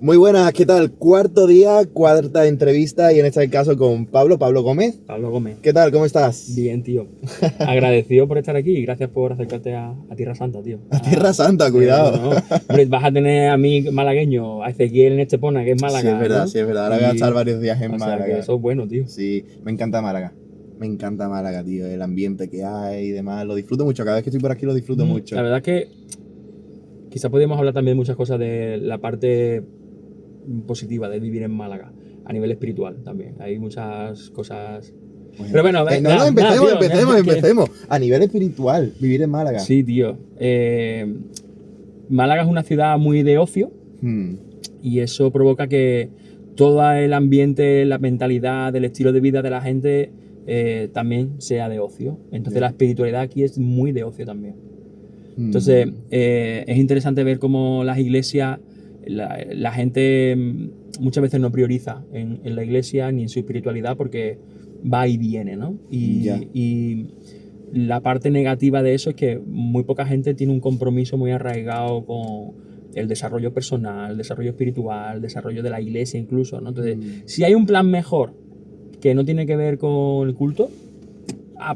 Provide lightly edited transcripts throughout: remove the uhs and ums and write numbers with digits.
Muy buenas, ¿qué tal? Cuarto día, cuarta entrevista y en este caso con Pablo Gómez. Pablo Gómez. ¿Qué tal? ¿Cómo estás? Bien, tío. Agradecido por estar aquí y gracias por acercarte a Tierra Santa, tío. A Tierra Santa, Sí, cuidado. no. Hombre, vas a tener a mí malagueño, a Ezequiel en Estepona, que es Sí, es Málaga, verdad, ¿no? sí, es verdad. Ahora voy a estar varios días en O sea, que Málaga. eso es bueno, tío. Sí, me encanta Málaga. Me encanta Málaga, tío. El ambiente que hay y demás. Lo disfruto mucho. Cada vez que estoy por aquí lo disfruto mucho. La verdad es que quizá podríamos hablar también de muchas cosas de la parte positiva de vivir en Málaga, a nivel espiritual también. Hay muchas cosas. Bueno, Pero bueno, no, empecemos, tío, empecemos. A nivel espiritual, vivir en Málaga. Sí, tío. Málaga es una ciudad muy de ocio. Hmm, Y eso provoca que todo el ambiente, la mentalidad, el estilo de vida de la gente también sea de ocio. Entonces Ya. la espiritualidad aquí es muy de ocio también. Entonces hmm, es interesante ver cómo las iglesias, la gente muchas veces no prioriza en la iglesia ni en su espiritualidad porque va y viene, ¿no? Ya. Y la parte negativa de eso es que muy poca gente tiene un compromiso muy arraigado con el desarrollo personal, el desarrollo espiritual, el desarrollo de la iglesia incluso, ¿no? Entonces, si hay un plan mejor que no tiene que ver con el culto,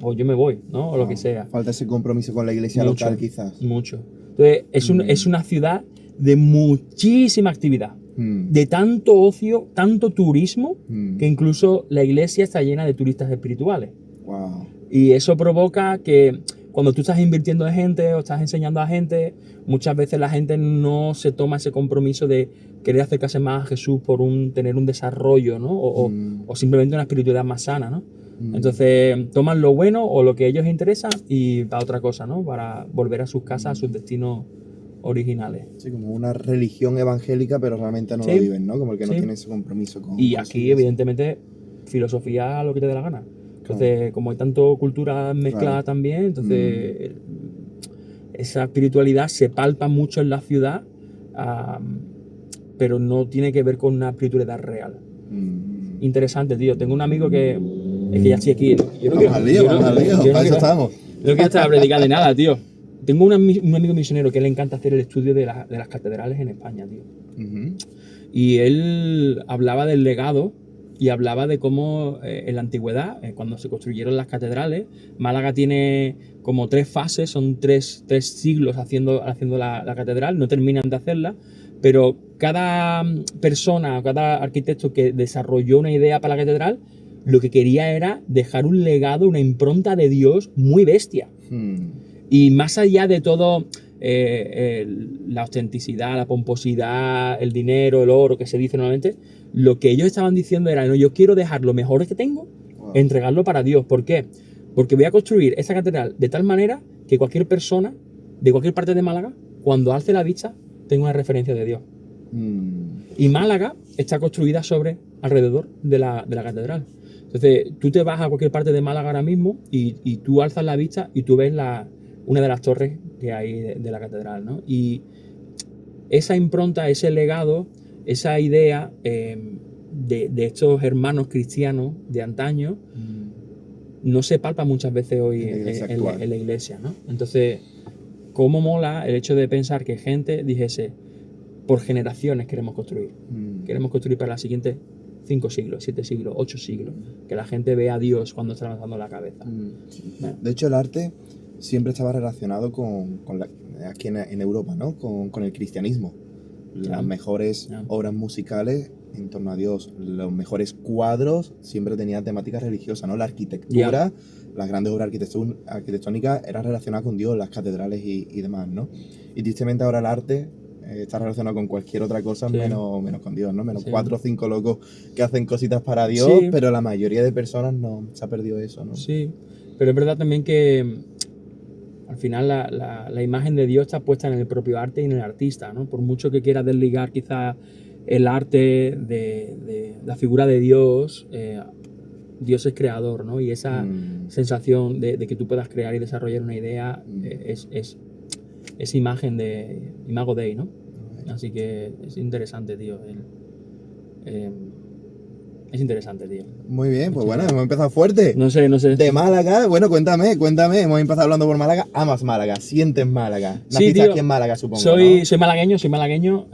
pues yo me voy, ¿no? O lo que sea. Falta ese compromiso con la iglesia Mucho, local, quizás. mucho. Entonces, es una ciudad de muchísima actividad, Hmm, de tanto ocio, tanto turismo, hmm, que incluso la iglesia está llena de turistas espirituales. Wow. Y eso provoca que cuando tú estás invirtiendo en gente o estás enseñando a gente, muchas veces la gente no se toma ese compromiso de querer acercarse más a Jesús por tener un desarrollo, ¿no? O simplemente una espiritualidad más sana, ¿no? Entonces toman lo bueno o lo que a ellos les interesa y para otra cosa, ¿no? Para volver a sus casas, a sus destinos originales. Sí, como una religión evangélica, pero realmente no lo Sí, viven, ¿no? Como el que no sí. tiene ese compromiso Y con su aquí, iglesia. evidentemente, filosofía lo que te dé la gana. Claro, Entonces, como hay tanto cultura claro. mezclada también, Mm, entonces esa espiritualidad se palpa mucho en la ciudad, pero no tiene que ver con una espiritualidad real. mm. Interesante, tío. Tengo un amigo que es que ya estoy aquí. Yo no quiero, Vamos al lío, para eso estamos. no quiero estar a predicar de nada, tío. Tengo un amigo misionero que le encanta hacer el estudio de las catedrales en España, tío. Ujú, Y él hablaba del legado y hablaba de cómo en la antigüedad, cuando se construyeron las catedrales, Málaga tiene como tres fases, son tres siglos haciendo la catedral, no terminan de hacerla, pero cada persona, cada arquitecto que desarrolló una idea para la catedral, lo que quería era dejar un legado, una impronta de Dios muy bestia. mm, Y más allá de todo, la autenticidad, la pomposidad, el dinero, el oro que se dice normalmente, lo que ellos estaban diciendo era, no, yo quiero dejar lo mejor que tengo, wow, entregarlo para Dios. ¿Por qué? Porque voy a construir esta catedral de tal manera que cualquier persona de cualquier parte de Málaga, cuando alce la vista, tenga una referencia de Dios. mm, Y Málaga está construida alrededor de la catedral. Entonces, tú te vas a cualquier parte de Málaga ahora mismo y tú alzas la vista y tú ves una de las torres que hay de la catedral, ¿no? Y esa impronta, ese legado, esa idea de estos hermanos cristianos de antaño no se palpa muchas veces hoy en la iglesia actual. en la iglesia, ¿no? Entonces, ¿cómo mola el hecho de pensar que gente dijese, por generaciones queremos construir? Mm, Queremos construir para los siguientes 5 siglos, 7 siglos, 8 siglos. Que la gente vea a Dios cuando está lanzando la cabeza. Bueno, De hecho, el arte siempre estaba relacionado aquí en Europa, ¿no? Con el cristianismo. Las ya, mejores ya. obras musicales en torno a Dios, los mejores cuadros siempre tenían temática religiosa, ¿no? La arquitectura, las grandes obras arquitectónicas eran relacionadas con Dios, las catedrales y demás, ¿no? Y tristemente ahora el arte está relacionado con cualquier otra cosa Sí, menos con Dios, ¿no? Menos sí. 4 o 5 locos que hacen cositas para Dios, Sí, pero la mayoría de personas no se ha perdido eso, ¿no? sí. Pero es verdad también que al final la imagen de Dios está puesta en el propio arte y en el artista, ¿no? Por mucho que quiera desligar quizá el arte de la figura de Dios, Dios es creador, ¿no? Y esa Mm, sensación de que tú puedas crear y desarrollar una idea es imagen Imago Dei, ¿no? Así que es interesante, tío, eh, Es interesante, tío. Muy bien, pues bueno, hemos empezado fuerte. No sé. De Málaga, bueno, cuéntame. Hemos empezado hablando por Málaga. Amas Málaga, sientes Málaga. Sí, Naciste tío. aquí en Málaga, supongo, Soy ¿no? malagueño. 100%.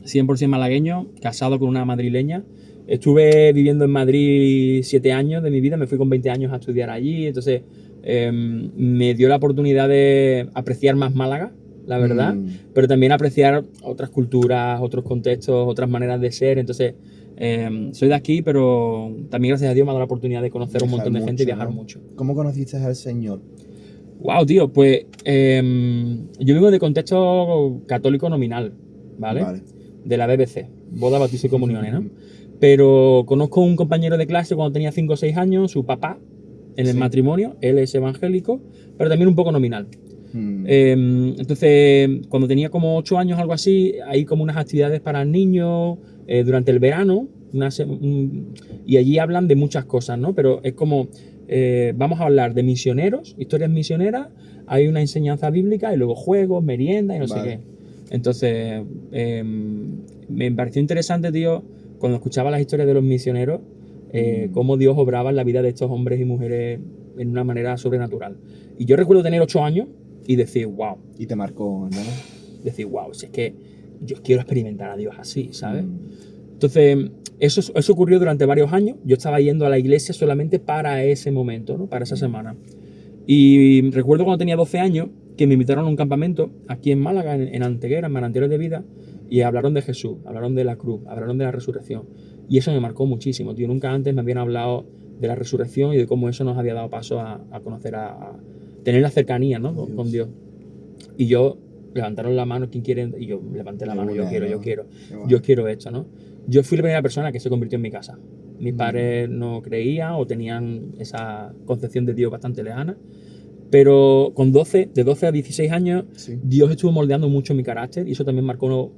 100% malagueño, casado con una madrileña. Estuve viviendo en Madrid 7 años de mi vida, me fui con 20 años a estudiar allí, entonces me dio la oportunidad de apreciar más Málaga, la verdad, pero también apreciar otras culturas, otros contextos, otras maneras de ser. Entonces, soy de aquí, pero también gracias a Dios me ha dado la oportunidad de conocer un montón de gente y viajar mucho. ¿Cómo conociste al Señor? Wow, tío, pues yo vengo de contexto católico nominal, ¿vale? De la BBC, boda, bautizo y comuniones, ¿no? Pero conozco un compañero de clase cuando tenía 5 o 6 años, su papá, en el matrimonio, él es evangélico, pero también un poco nominal. Entonces, cuando tenía como 8 años, algo así, hay como unas actividades para niños durante el verano, y allí hablan de muchas cosas, ¿no? Pero es como, vamos a hablar de misioneros, historias misioneras, hay una enseñanza bíblica y luego juegos, merienda y no sé qué. Entonces, me pareció interesante, tío, cuando escuchaba las historias de los misioneros, cómo Dios obraba en la vida de estos hombres y mujeres en una manera sobrenatural. Y yo recuerdo tener 8 años y decir, wow. Y te marcó, ¿no? Decir, wow, si es que yo quiero experimentar a Dios así, ¿sabes? Entonces, eso ocurrió durante varios años. Yo estaba yendo a la iglesia solamente para ese momento, ¿no? Para esa semana. Y recuerdo cuando tenía 12 años que me invitaron a un campamento aquí en Málaga, en Antequera, en Manantiales de Vida, y hablaron de Jesús, hablaron de la cruz, hablaron de la resurrección. Y eso me marcó muchísimo, tío. Nunca antes me habían hablado de la resurrección y de cómo eso nos había dado paso a conocer, a tener la cercanía, ¿no? Con Dios. Y yo, levantaron la mano, ¿quién quiere? Y yo levanté la mano, yo quiero esto, ¿no? Yo fui la primera persona que se convirtió en mi casa. Mis padres no creían o tenían esa concepción de Dios bastante lejana. Pero con de 12 a 16 años, Dios estuvo moldeando mucho mi carácter y eso también marcó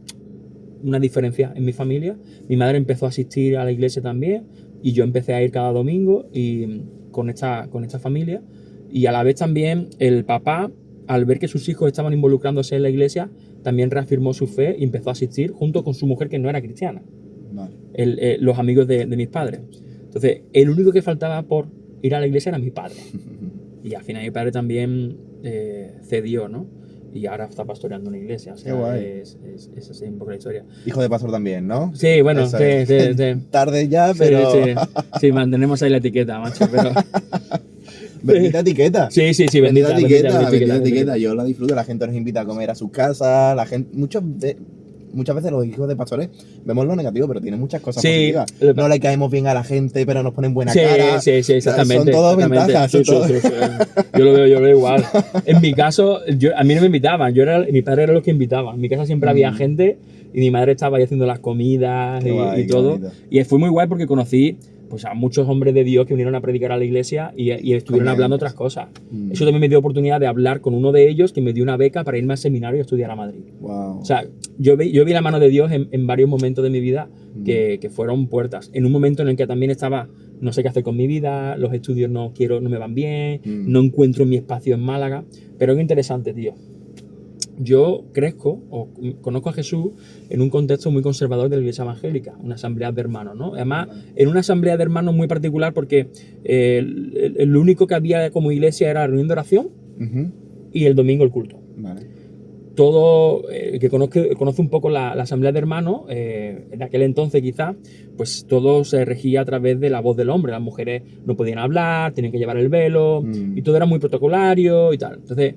una diferencia en mi familia. Mi madre empezó a asistir a la iglesia también y yo empecé a ir cada domingo y con esta familia. Y a la vez también el papá, al ver que sus hijos estaban involucrándose en la iglesia, también reafirmó su fe y empezó a asistir junto con su mujer que no era cristiana. Los amigos de mis padres. Entonces, el único que faltaba por ir a la iglesia era mi padre. Y al final mi padre también cedió, ¿no? Y ahora está pastoreando una iglesia. O sea, es así un poco la historia. Hijo de pastor también, ¿no? Sí, bueno, sí. Tarde ya, pero... Sí, mantenemos ahí la etiqueta, macho, pero... Bendita etiqueta. Sí, bendita etiqueta. Yo la disfruto, la gente nos invita a comer a sus casas, la gente... Muchas veces los hijos de pastores vemos lo negativo, pero tienen muchas cosas positivas. No le caemos bien a la gente, pero nos ponen buena cara. Sí, exactamente. Son todas ventajas. Sí. Yo lo veo igual. En mi caso, a mí no me invitaban. Mi padre era los que invitaba. En mi casa siempre había gente y mi madre estaba ahí haciendo las comidas y todo. Y fue muy guay porque conocí pues a muchos hombres de Dios que vinieron a predicar a la iglesia y estuvieron hablando otras cosas. Eso también me dio oportunidad de hablar con uno de ellos que me dio una beca para irme al seminario y estudiar a Madrid. Wow. O sea, yo vi la mano de Dios en varios momentos de mi vida que fueron puertas. En un momento en el que también estaba, no sé qué hacer con mi vida, los estudios no me van bien, no encuentro mi espacio en Málaga. Pero es interesante, tío. Yo conozco a Jesús en un contexto muy conservador de la iglesia evangélica, una asamblea de hermanos, ¿no? Además, en una asamblea de hermanos muy particular porque lo único que había como iglesia era la reunión de oración y el domingo el culto. Todo, el que conoce un poco la asamblea de hermanos, en aquel entonces quizás, pues todo se regía a través de la voz del hombre. Las mujeres no podían hablar, tenían que llevar el velo y todo era muy protocolario y tal. Entonces,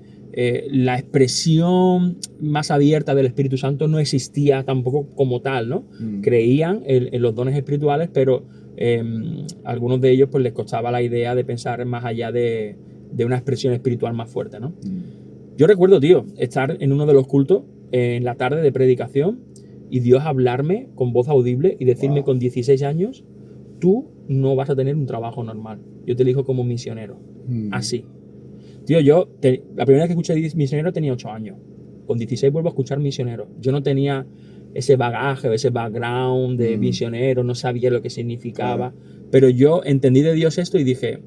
la expresión más abierta del Espíritu Santo no existía tampoco como tal, ¿no? Creían en los dones espirituales, pero a algunos de ellos pues les costaba la idea de pensar más allá de una expresión espiritual más fuerte, ¿no? Yo recuerdo, tío, estar en uno de los cultos en la tarde de predicación y Dios hablarme con voz audible y decirme con 16 años, tú no vas a tener un trabajo normal, yo te elijo como misionero, así. Tío, la primera vez que escuché misionero tenía 8 años. Con 16 vuelvo a escuchar misionero. Yo no tenía ese bagaje o ese background de misionero, no sabía lo que significaba. Pero yo entendí de Dios esto y dije,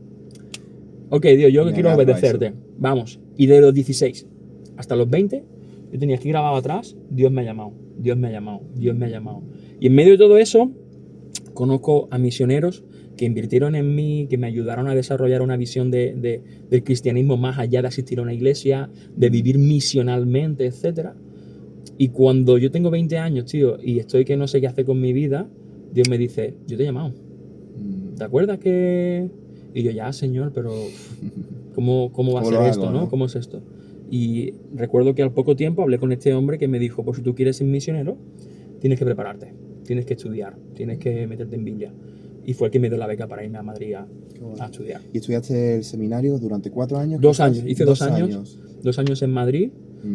ok, Dios, yo quiero obedecerte. Vamos. Y de los 16 hasta los 20, yo tenía aquí grabado atrás, Dios me ha llamado, Dios me ha llamado, Dios me ha llamado. Y en medio de todo eso, conozco a misioneros que invirtieron en mí, que me ayudaron a desarrollar una visión del cristianismo más allá de asistir a una iglesia, de vivir misionalmente, etcétera. Y cuando yo tengo 20 años, tío, y estoy que no sé qué hacer con mi vida, Dios me dice, yo te he llamado. ¿Te acuerdas que...? Y yo, ya, Señor, pero ¿cómo va a ser esto, ¿no? ¿Cómo es esto? Y recuerdo que al poco tiempo hablé con este hombre que me dijo, pues si tú quieres ser misionero, tienes que prepararte, tienes que estudiar, tienes que meterte en Biblia. Y fue el que me dio la beca para irme a Madrid a estudiar. ¿Y estudiaste el seminario durante 4 años? 2 años, hice 2 años. 2 años en Madrid.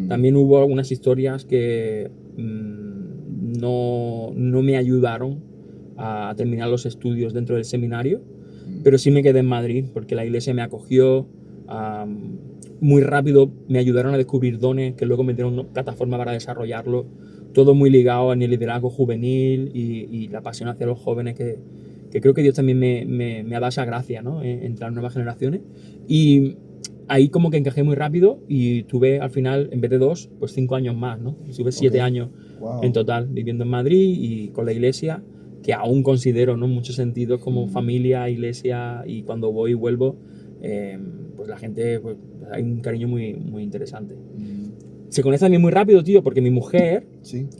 También hubo algunas historias que no me ayudaron a terminar los estudios dentro del seminario, pero sí me quedé en Madrid porque la iglesia me acogió. Muy rápido me ayudaron a descubrir dones que luego me dieron una plataforma para desarrollarlo. Todo muy ligado en el liderazgo juvenil y la pasión hacia los jóvenes que creo que Dios también me ha dado esa gracia, ¿no? Entre las nuevas generaciones. Y ahí como que encajé muy rápido y tuve al final, en vez de 2, pues 5 años más, ¿no? Tuve 7 años en total viviendo en Madrid y con la iglesia, que aún considero, ¿no? En muchos sentidos como familia, iglesia, y cuando voy y vuelvo, pues la gente, pues hay un cariño muy, muy interesante. Se conoce también muy rápido, tío, porque mi mujer,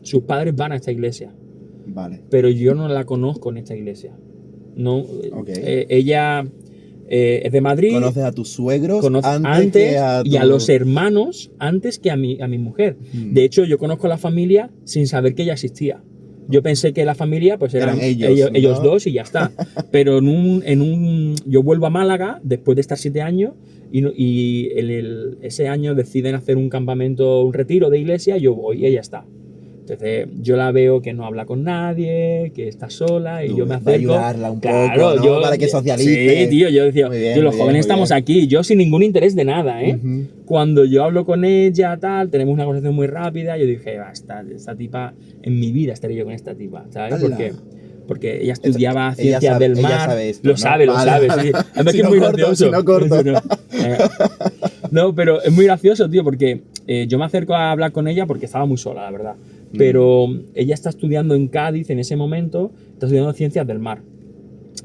sus padres van a esta iglesia. Vale. Pero yo no la conozco en esta iglesia. No, ella es de Madrid. Conoces a tus suegros antes que a y a los hermanos antes que a mi mujer. De hecho, yo conozco a la familia sin saber que ella existía. Yo pensé que la familia pues eran ellos, ¿no? Ellos dos y ya está. Pero yo vuelvo a Málaga después de estar 7 años y ese año deciden hacer un campamento, un retiro de iglesia, yo voy y ella está. Entonces yo la veo que no habla con nadie, que está sola y yo me acerco. Ayudarla un poco, ¿no? Para que socialice. Sí, tío, yo decía, los jóvenes estamos aquí, yo sin ningún interés de nada, ¿eh? Cuando yo hablo con ella, tal, tenemos una conversación muy rápida, yo dije, esta tipa, en mi vida estaría yo con esta tipa, ¿sabes? Porque ella estudiaba ciencias del mar. Ella sabe esto, lo sabe, sí. Además que es muy gracioso. Si no corto. No, pero es muy gracioso, tío, porque yo me acerco a hablar con ella porque estaba muy sola, la verdad. Pero ella está estudiando en Cádiz en ese momento, está estudiando ciencias del mar.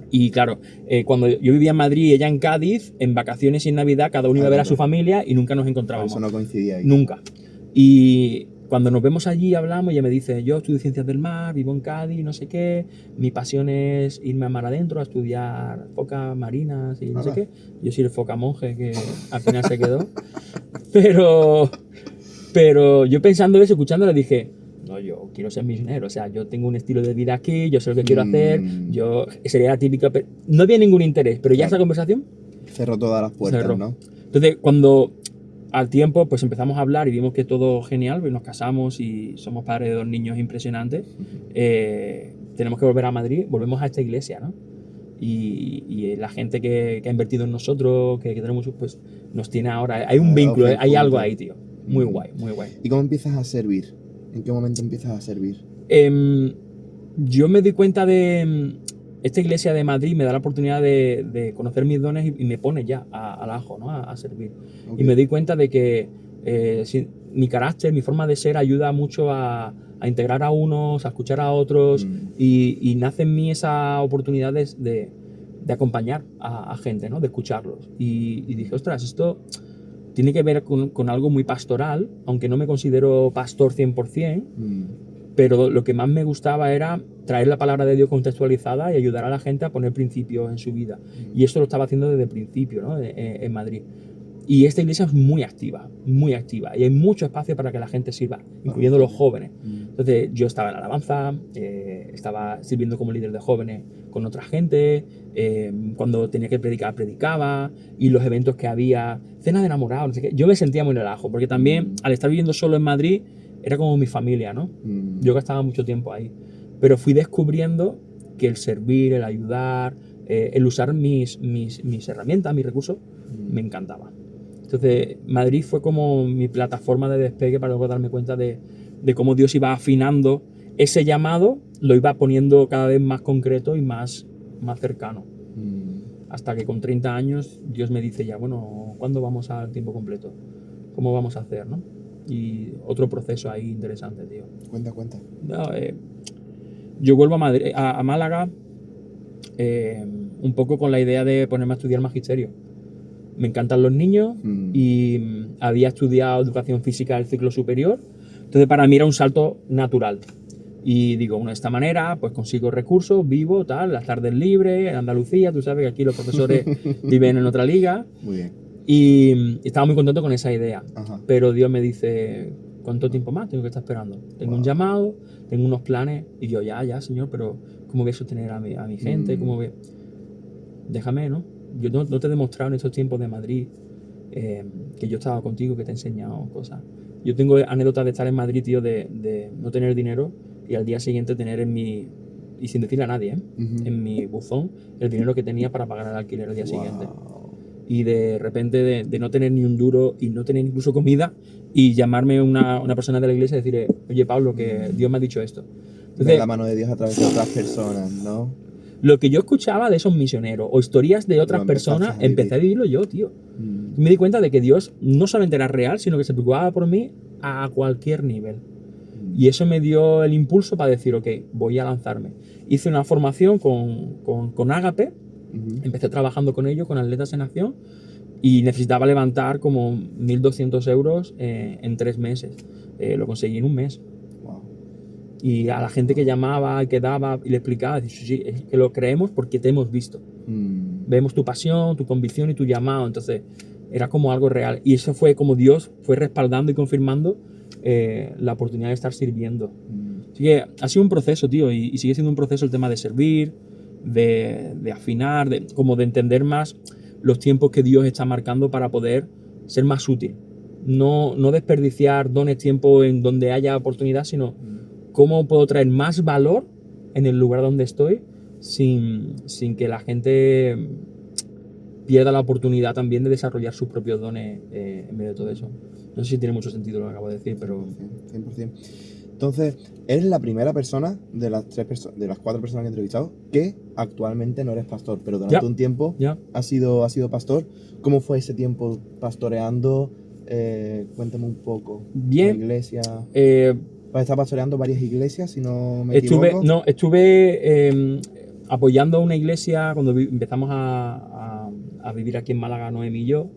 Y claro, cuando yo vivía en Madrid y ella en Cádiz, en vacaciones y en Navidad, cada uno iba a ver a su familia y nunca nos encontrábamos. Eso no coincidía ahí. Nunca. Y cuando nos vemos allí, hablamos, ella me dice, yo estudio ciencias del mar, vivo en Cádiz, no sé qué, mi pasión es irme a mar adentro a estudiar focas marinas y no sé qué. Yo soy el foca monje que al final se quedó. Pero yo pensando eso, escuchándole, dije, no, yo quiero ser misionero, o sea, yo tengo un estilo de vida aquí, yo sé lo que quiero hacer, yo sería la típica... No había ningún interés, pero ya esa conversación... Cerró todas las puertas, ¿no? Entonces, cuando al tiempo pues empezamos a hablar y vimos que todo genial, pues nos casamos y somos padres de 2 niños impresionantes, tenemos que volver a Madrid, volvemos a esta iglesia, ¿no? Y la gente que ha invertido en nosotros, que tenemos, pues nos tiene ahora... Hay un vínculo, hay algo ahí, tío. Muy guay, muy guay. ¿Y cómo empiezas a servir? ¿En qué momento empiezas a servir? Yo me di cuenta de... Esta iglesia de Madrid me da la oportunidad de conocer mis dones y me pone ya al ajo, ¿no? A servir. Y me di cuenta de que mi carácter, mi forma de ser ayuda mucho a integrar a unos, a escuchar a otros y nace en mí esa oportunidad de acompañar a gente, ¿no? De escucharlos. Y dije, ostras, esto tiene que ver con algo muy pastoral, aunque no me considero pastor 100%, pero lo que más me gustaba era traer la palabra de Dios contextualizada y ayudar a la gente a poner principios en su vida. Y esto lo estaba haciendo desde el principio, ¿no? En Madrid. Y esta iglesia es muy activa, y hay mucho espacio para que la gente sirva, incluyendo los jóvenes. Entonces yo estaba en la alabanza, estaba sirviendo como líder de jóvenes con otra gente, cuando tenía que predicar, predicaba, y los eventos que había, cena de enamorados, no sé qué, yo me sentía muy relajo, porque también al estar viviendo solo en Madrid, era como mi familia, ¿no? Yo gastaba mucho tiempo ahí, pero fui descubriendo que el servir, el ayudar, el usar mis herramientas, mis recursos, me encantaba. Entonces, Madrid fue como mi plataforma de despegue para luego darme cuenta de cómo Dios iba afinando ese llamado, lo iba poniendo cada vez más concreto y más cercano. Hasta que con 30 años Dios me dice ya, bueno, ¿cuándo vamos al tiempo completo? ¿Cómo vamos a hacer, no? Y otro proceso ahí interesante, tío. Cuenta. No, yo vuelvo a Málaga, un poco con la idea de ponerme a estudiar magisterio. Me encantan los niños y había estudiado educación física del ciclo superior, entonces para mí era un salto natural. Y digo, bueno, de esta manera pues consigo recursos, vivo, tal, las tardes libres, en Andalucía, tú sabes que aquí los profesores viven en otra liga. Muy bien. Y estaba muy contento con esa idea. Ajá. Pero Dios me dice, ¿cuánto tiempo más tengo que estar esperando? Tengo un llamado, tengo unos planes. Y yo, ya, Señor, pero ¿cómo voy a sostener a mi gente? ¿Cómo voy? Déjame, ¿no? Yo no te he demostrado en estos tiempos de Madrid que yo estaba contigo, que te he enseñado cosas. Yo tengo anécdotas de estar en Madrid, tío, de no tener dinero y al día siguiente tener en mi... Y sin decirle a nadie, en mi buzón, el dinero que tenía para pagar el alquiler el día siguiente. Y de repente de no tener ni un duro y no tener incluso comida y llamarme una persona de la iglesia y decir, oye Pablo, que Dios me ha dicho esto. Entonces, ver la mano de Dios a través de otras personas, ¿no? Lo que yo escuchaba de esos misioneros o historias de otras personas, empecé a vivirlo yo, tío. Me di cuenta de que Dios no solamente era real, sino que se preocupaba por mí a cualquier nivel. Y eso me dio el impulso para decir, ok, voy a lanzarme. Hice una formación con Ágape. Empecé trabajando con ellos, con Atletas en Acción, y necesitaba levantar como 1.200 euros en 3 meses. Lo conseguí en un mes. Wow. Y a la gente que llamaba, que daba y le explicaba, dice, sí, es que lo creemos porque te hemos visto. Vemos tu pasión, tu convicción y tu llamado. Entonces era como algo real. Y eso fue como Dios fue respaldando y confirmando la oportunidad de estar sirviendo. Así que ha sido un proceso, tío, y sigue siendo un proceso el tema de servir, de afinar, como de entender más los tiempos que Dios está marcando para poder ser más útil. No desperdiciar dones, tiempo en donde haya oportunidad, sino cómo puedo traer más valor en el lugar donde estoy sin que la gente pierda la oportunidad también de desarrollar sus propios dones en medio de todo eso. No sé si tiene mucho sentido lo que acabo de decir, pero... 100%. Entonces, eres la primera persona de las 4 personas que he entrevistado que actualmente no eres pastor, pero durante un tiempo has sido pastor. ¿Cómo fue ese tiempo pastoreando? Cuéntame un poco. Bien. La iglesia. Estás pastoreando varias iglesias, si no me equivoco. Estuve apoyando a una iglesia cuando empezamos a vivir aquí en Málaga, Noemi y yo.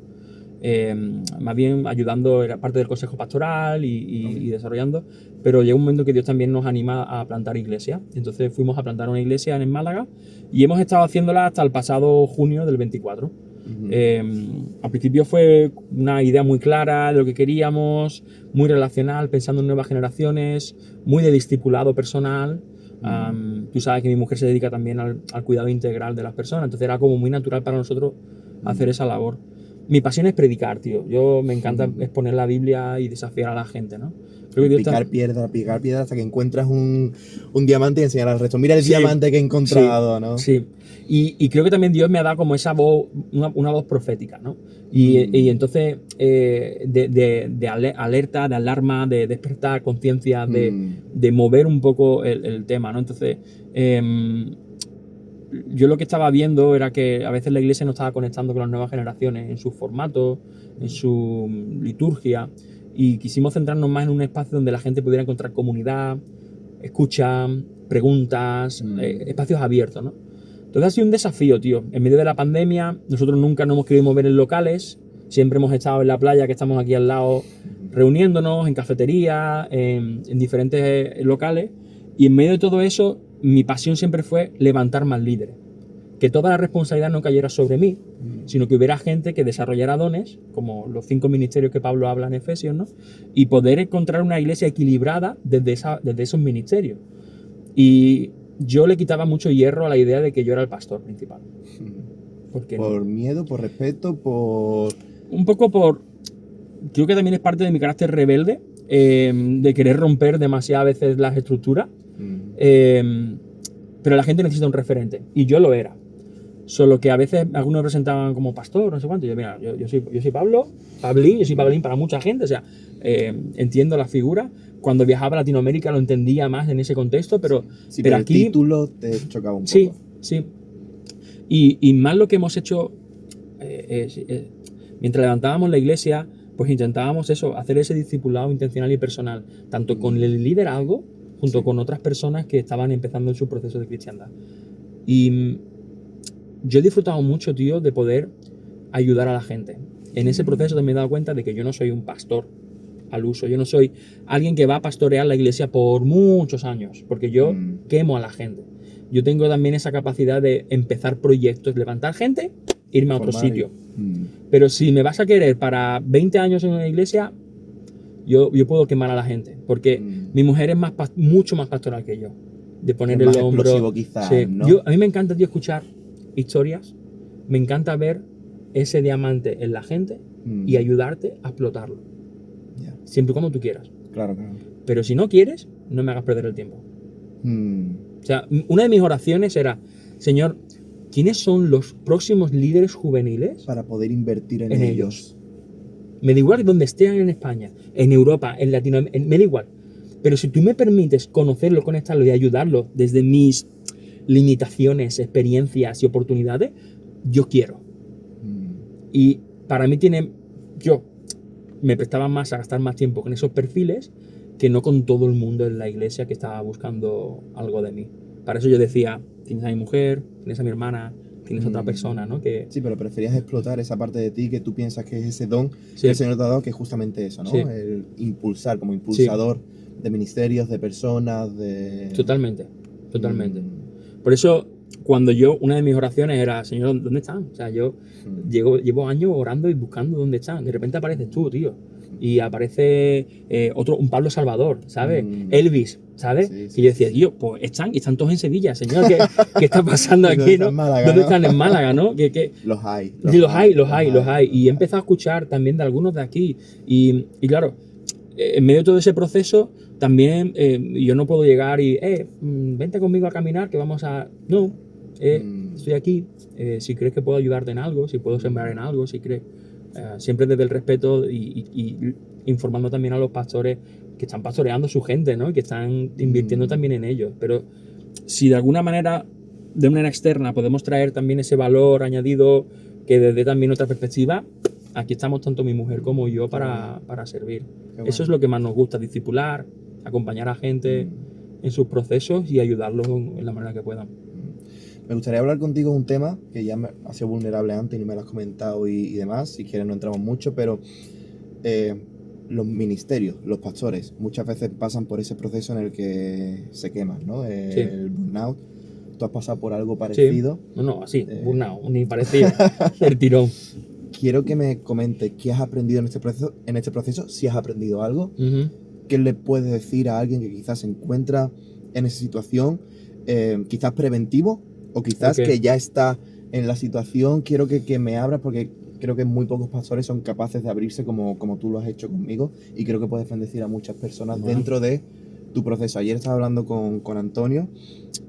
Más bien ayudando, era parte del consejo pastoral y desarrollando, pero llegó un momento que Dios también nos anima a plantar iglesias. Entonces fuimos a plantar una iglesia en Málaga y hemos estado haciéndola hasta el pasado junio del 24. Al principio fue una idea muy clara de lo que queríamos, muy relacional, pensando en nuevas generaciones, muy de discipulado personal. Tú sabes que mi mujer se dedica también al cuidado integral de las personas, entonces era como muy natural para nosotros hacer esa labor. Mi pasión es predicar, tío. Yo me encanta exponer la Biblia y desafiar a la gente, ¿no? Creo que picar piedra hasta que encuentras un diamante y enseñar al resto. Mira el diamante que he encontrado, ¿no? Sí. Y creo que también Dios me ha dado como esa voz, una voz profética, ¿no? Y entonces de alerta, de alarma, de despertar conciencia, de mover un poco el tema, ¿no? Entonces yo lo que estaba viendo era que a veces la iglesia no estaba conectando con las nuevas generaciones en sus formatos, en su liturgia, y quisimos centrarnos más en un espacio donde la gente pudiera encontrar comunidad, escucha, preguntas, espacios abiertos, ¿no? Entonces ha sido un desafío, tío. En medio de la pandemia, nosotros nunca nos hemos querido mover en locales, siempre hemos estado en la playa, que estamos aquí al lado, reuniéndonos en cafeterías, en diferentes locales, y en medio de todo eso, mi pasión siempre fue levantar más líderes. Que toda la responsabilidad no cayera sobre mí, sino que hubiera gente que desarrollara dones, como los 5 ministerios que Pablo habla en Efesios, ¿no? Y poder encontrar una iglesia equilibrada desde esos ministerios. Y yo le quitaba mucho hierro a la idea de que yo era el pastor principal. ¿Por miedo, por respeto, por...? Un poco por... Creo que también es parte de mi carácter rebelde, de querer romper demasiadas veces las estructuras. Pero la gente necesita un referente, y yo lo era. Solo que a veces algunos me presentaban como pastor, no sé cuánto. Y yo, mira, yo soy Pablo, Pablín, yo soy Pablín para mucha gente, o sea, entiendo la figura. Cuando viajaba a Latinoamérica lo entendía más en ese contexto, pero pero aquí... el título te chocaba un poco. Sí. Y más lo que hemos hecho, mientras levantábamos la iglesia, pues intentábamos eso, hacer ese discipulado intencional y personal, tanto con el liderazgo, junto con otras personas que estaban empezando en su proceso de cristiandad. Y yo he disfrutado mucho, tío, de poder ayudar a la gente. En ese proceso también me he dado cuenta de que yo no soy un pastor al uso. Yo no soy alguien que va a pastorear la iglesia por muchos años, porque yo quemo a la gente. Yo tengo también esa capacidad de empezar proyectos, levantar gente, irme a otro sitio. Pero si me vas a querer para 20 años en una iglesia, yo puedo quemar a la gente, porque mi mujer es mucho más pastoral que yo. De poner el hombro. Explosivo quizás, sí. ¿no? A mí me encanta, tío, escuchar historias. Me encanta ver ese diamante en la gente y ayudarte a explotarlo. Yeah. Siempre y cuando tú quieras. Claro, claro. Pero si no quieres, no me hagas perder el tiempo. O sea, una de mis oraciones era, Señor, ¿quiénes son los próximos líderes juveniles? Para poder invertir en ellos. Me da igual donde estén en España, en Europa, en Latinoamérica, me da igual. Pero si tú me permites conocerlo, conectarlo y ayudarlo desde mis limitaciones, experiencias y oportunidades, yo quiero. Y para mí yo me prestaba más a gastar más tiempo con esos perfiles que no con todo el mundo en la iglesia que estaba buscando algo de mí. Para eso yo decía, tienes a mi mujer, tienes a mi hermana, tienes a otra persona, ¿no? Que... Sí, pero preferías explotar esa parte de ti que tú piensas que es ese don que el Señor te ha dado, que es justamente eso, ¿no? Sí. El impulsar, como impulsador de ministerios, de personas, de... Totalmente. Por eso, cuando una de mis oraciones era, Señor, ¿dónde están? O sea, yo llevo años orando y buscando dónde están. De repente apareces tú, tío. Y aparece un Pablo Salvador, ¿sabes? Elvis, ¿sabes? Sí, y yo decía, tío, pues están todos en Sevilla, Señor, ¿qué está pasando aquí, no? ¿Dónde están en Málaga, no? Los hay. Los hay. Y he empezado a escuchar también de algunos de aquí. Y claro, en medio de todo ese proceso, también yo no puedo llegar y, vente conmigo a caminar, que vamos a... No, estoy aquí. Si crees que puedo ayudarte en algo, si puedo sembrar en algo, si crees... siempre desde el respeto y informando también a los pastores que están pastoreando su gente, ¿no? Y que están invirtiendo también en ellos. Pero si de alguna manera, de manera externa, podemos traer también ese valor añadido que desde también otra perspectiva, aquí estamos tanto mi mujer como yo para servir. Bueno. Eso es lo que más nos gusta, discipular, acompañar a gente en sus procesos y ayudarlos en la manera que puedan. Me gustaría hablar contigo de un tema que ya ha sido vulnerable antes y no me lo has comentado y demás. Si quieres no entramos mucho, pero los ministerios, los pastores, muchas veces pasan por ese proceso en el que se queman, ¿no? El burnout. ¿Tú has pasado por algo parecido? Sí. No, así, burnout, ni parecido. El tirón. Quiero que me comentes qué has aprendido en este proceso, si has aprendido algo. ¿Qué le puedes decir a alguien que quizás se encuentra en esa situación, quizás preventivo? O quizás que ya está en la situación. Quiero que me abras porque creo que muy pocos pastores son capaces de abrirse como tú lo has hecho conmigo. Y creo que puedes bendecir a muchas personas dentro de tu proceso. Ayer estaba hablando con Antonio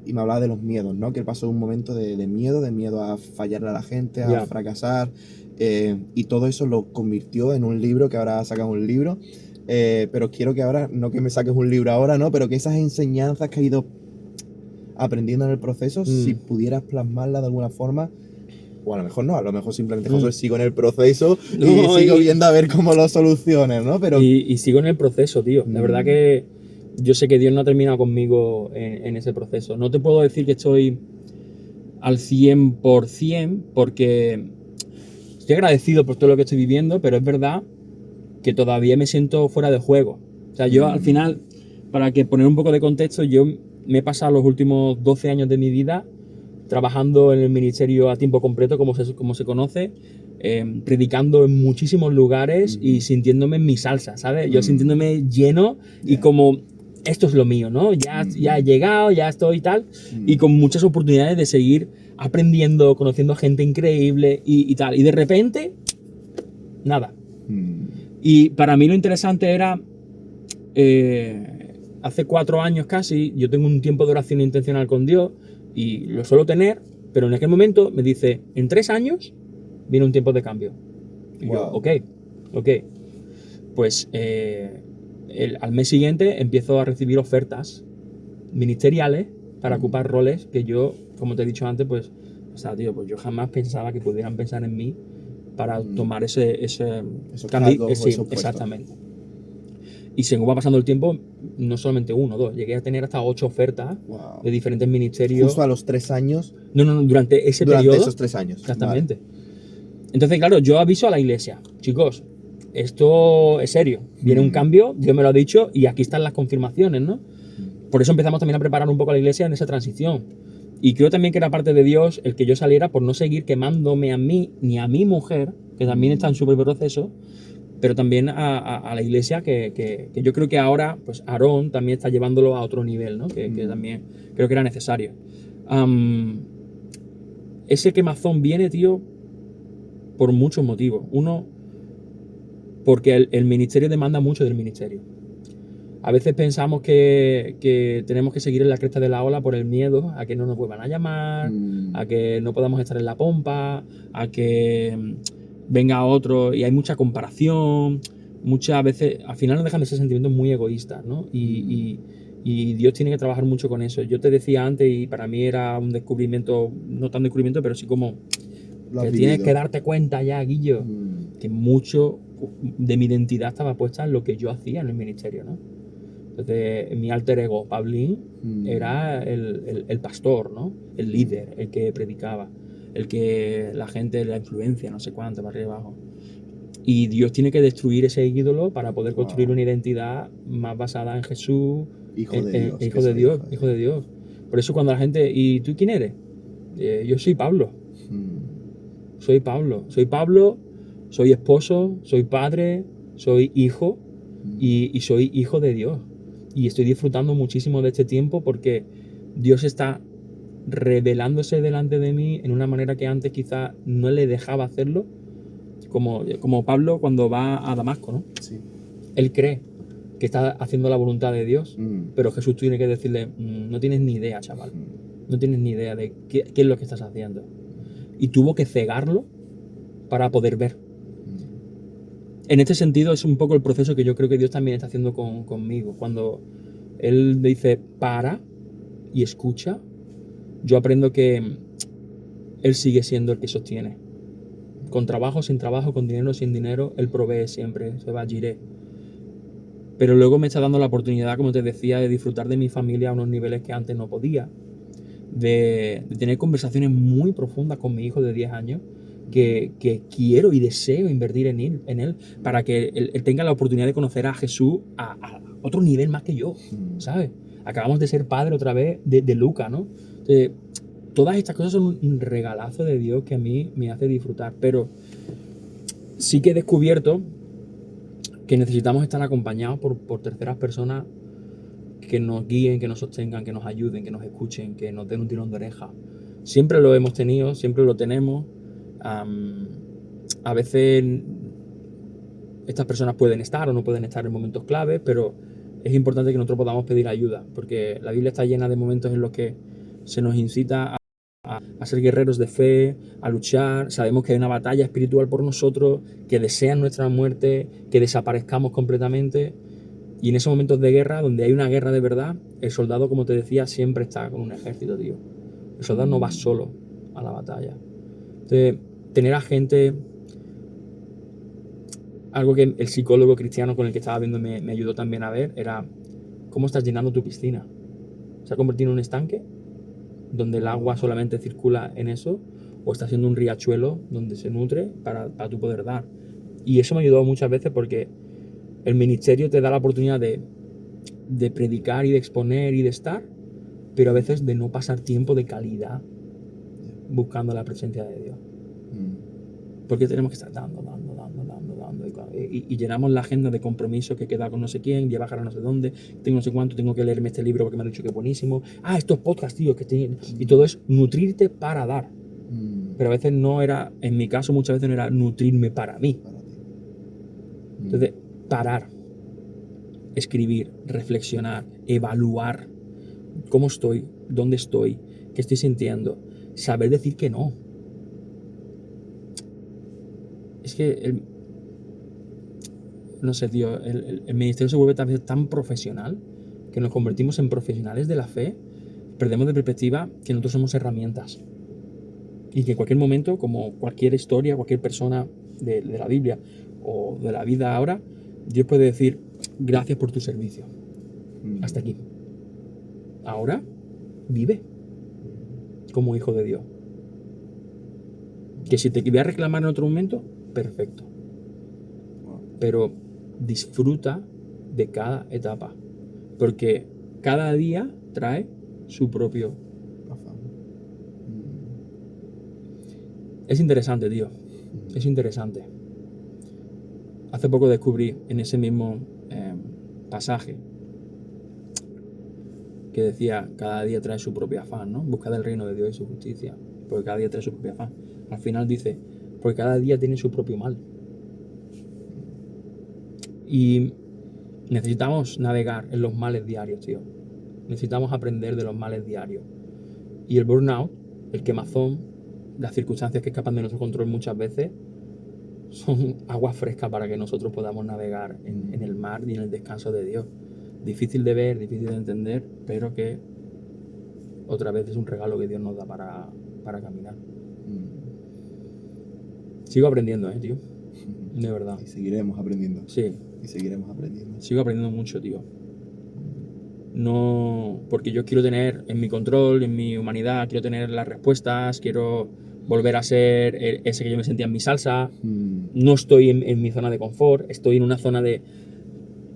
y me hablaba de los miedos, ¿no? Que él pasó un momento de miedo a fallarle a la gente, a fracasar. Y todo eso lo convirtió en un libro, que ahora ha sacado un libro. Pero quiero que ahora, no que me saques un libro ahora, ¿no? Pero que esas enseñanzas que ha ido aprendiendo en el proceso, si pudieras plasmarla de alguna forma, o a lo mejor no, a lo mejor simplemente Josué, sigo en el proceso y sigo viendo a ver cómo lo soluciones, ¿no? Pero... Y sigo en el proceso, tío. La verdad que yo sé que Dios no ha terminado conmigo en ese proceso. No te puedo decir que estoy al 100% porque estoy agradecido por todo lo que estoy viviendo, pero es verdad que todavía me siento fuera de juego. O sea, yo al final, para que poner un poco de contexto, yo me he pasado los últimos 12 años de mi vida trabajando en el ministerio a tiempo completo, como se conoce, predicando en muchísimos lugares y sintiéndome en mi salsa, ¿sabes? Yo sintiéndome lleno y como, esto es lo mío, ¿no? Ya he llegado, ya estoy y tal, y con muchas oportunidades de seguir aprendiendo, conociendo gente increíble y tal. Y de repente, nada. Y para mí lo interesante era... hace 4 años casi, yo tengo un tiempo de oración intencional con Dios y lo suelo tener, pero en aquel momento me dice, en 3 años viene un tiempo de cambio. Y yo, ok. Pues al mes siguiente empiezo a recibir ofertas ministeriales para ocupar roles que yo, como te he dicho antes, pues, o sea, tío, pues yo jamás pensaba que pudieran pensar en mí para tomar esos cambio. Cargos, Sí, exactamente. Y según va pasando el tiempo, no solamente uno, dos, llegué a tener hasta 8 ofertas Wow. de diferentes ministerios. Justo a los 3 años. No, durante ese Durante periodo. esos 3 años. Exactamente. Entonces, claro, yo aviso a la iglesia, chicos, esto es serio, viene un cambio, Dios me lo ha dicho y aquí están las confirmaciones, ¿no? Por eso empezamos también a preparar un poco a la iglesia en esa transición. Y creo también que era parte de Dios el que yo saliera por no seguir quemándome a mí ni a mi mujer, que también está en su propio proceso, pero también a la iglesia que yo creo que ahora, pues Aarón también está llevándolo a otro nivel, ¿no? Que también creo que era necesario. Ese quemazón viene, tío, por muchos motivos. Uno, porque el ministerio demanda mucho del ministerio. A veces pensamos que tenemos que seguir en la cresta de la ola por el miedo a que no nos vuelvan a llamar, a que no podamos estar en la pompa, a que venga otro y hay mucha comparación. Muchas veces, al final nos dejan de ser sentimientos muy egoístas, ¿no? Y Dios tiene que trabajar mucho con eso. Yo te decía antes, y para mí era un descubrimiento, no tan descubrimiento, pero sí como que tienes que darte cuenta ya, Guillo, que mucho de mi identidad estaba puesta en lo que yo hacía en el ministerio, ¿no? Entonces, mi alter ego, Pablín, era el pastor, ¿no? El líder, el que predicaba, el que la gente, la influencia, no sé cuánto, para arriba y abajo. Y Dios tiene que destruir ese ídolo para poder construir una identidad más basada en Jesús, Hijo de Dios. hijo de Dios, hijo de Dios. Por eso cuando la gente, ¿y tú quién eres? Yo soy Pablo. Soy Pablo, soy esposo, soy padre, soy hijo y soy hijo de Dios. Y estoy disfrutando muchísimo de este tiempo porque Dios está revelándose delante de mí en una manera que antes quizá no le dejaba hacerlo, como Pablo cuando va a Damasco, ¿no? Sí. Él cree que está haciendo la voluntad de Dios, pero Jesús tiene que decirle, no tienes ni idea, chaval, no tienes ni idea de qué es lo que estás haciendo. Y tuvo que cegarlo para poder ver. En este sentido es un poco el proceso que yo creo que Dios también está haciendo conmigo. Cuando Él me dice para y escucha, yo aprendo que Él sigue siendo el que sostiene. Con trabajo, sin trabajo, con dinero, sin dinero, Él provee siempre, se va a Jireh. Pero luego me está dando la oportunidad, como te decía, de disfrutar de mi familia a unos niveles que antes no podía. De tener conversaciones muy profundas con mi hijo de 10 años que quiero y deseo invertir en él para que él tenga la oportunidad de conocer a Jesús a otro nivel más que yo, ¿sabes? Acabamos de ser padre otra vez de Luca, ¿no? Entonces, todas estas cosas son un regalazo de Dios que a mí me hace disfrutar, pero sí que he descubierto que necesitamos estar acompañados por terceras personas que nos guíen, que nos sostengan, que nos ayuden, que nos escuchen, que nos den un tirón de oreja. Siempre lo hemos tenido, siempre lo tenemos. A veces estas personas pueden estar o no pueden estar en momentos clave, pero es importante que nosotros podamos pedir ayuda, porque la Biblia está llena de momentos en los que se nos incita a ser guerreros de fe, a luchar. Sabemos que hay una batalla espiritual por nosotros, que desean nuestra muerte, que desaparezcamos completamente. Y en esos momentos de guerra, donde hay una guerra de verdad, el soldado, como te decía, siempre está con un ejército, tío. El soldado no va solo a la batalla. Entonces, tener a gente... Algo que el psicólogo cristiano con el que estaba viendo me ayudó también a ver era cómo estás llenando tu piscina. ¿Se ha convertido en un estanque donde el agua solamente circula en eso? ¿O está siendo un riachuelo donde se nutre para tú poder dar? Y eso me ayudó muchas veces porque el ministerio te da la oportunidad de predicar y de exponer y de estar, pero a veces de no pasar tiempo de calidad buscando la presencia de Dios. Porque tenemos que estar dando. Y llenamos la agenda de compromisos que queda con no sé quién, de bajar a no sé dónde, tengo no sé cuánto, tengo que leerme este libro porque me han dicho que es buenísimo. Estos podcasts, tío, que tienen... Y todo es nutrirte para dar. Pero a veces no era, en mi caso muchas veces no era nutrirme para mí. Entonces, parar, escribir, reflexionar, evaluar cómo estoy, dónde estoy, qué estoy sintiendo, saber decir que no. Es que no sé, tío, el ministerio se vuelve tan profesional que nos convertimos en profesionales de la fe, perdemos de perspectiva que nosotros somos herramientas y que en cualquier momento, como cualquier historia, cualquier persona de la Biblia o de la vida ahora, Dios puede decir, gracias por tu servicio. Hasta aquí. Ahora, vive como hijo de Dios. Que si te voy a reclamar en otro momento, perfecto. Pero disfruta de cada etapa. Porque cada día trae su propio afán. Es interesante, tío. Es interesante. Hace poco descubrí en ese mismo pasaje que decía, cada día trae su propio afán, ¿no? Buscad el reino de Dios y su justicia, porque cada día trae su propio afán. Al final dice, porque cada día tiene su propio mal. Y necesitamos navegar en los males diarios, tío. Necesitamos aprender de los males diarios. Y el burnout, el quemazón, las circunstancias que escapan de nuestro control muchas veces son agua fresca para que nosotros podamos navegar en el mar y en el descanso de Dios. Difícil de ver, difícil de entender, pero que otra vez es un regalo que Dios nos da para caminar. Sigo aprendiendo, tío. De verdad. Y seguiremos aprendiendo. Sí. Y seguiremos aprendiendo. Sigo aprendiendo mucho, tío. No, porque yo quiero tener en mi control, en mi humanidad, quiero tener las respuestas, quiero volver a ser ese que yo me sentía en mi salsa. No estoy en mi zona de confort, estoy en una zona de...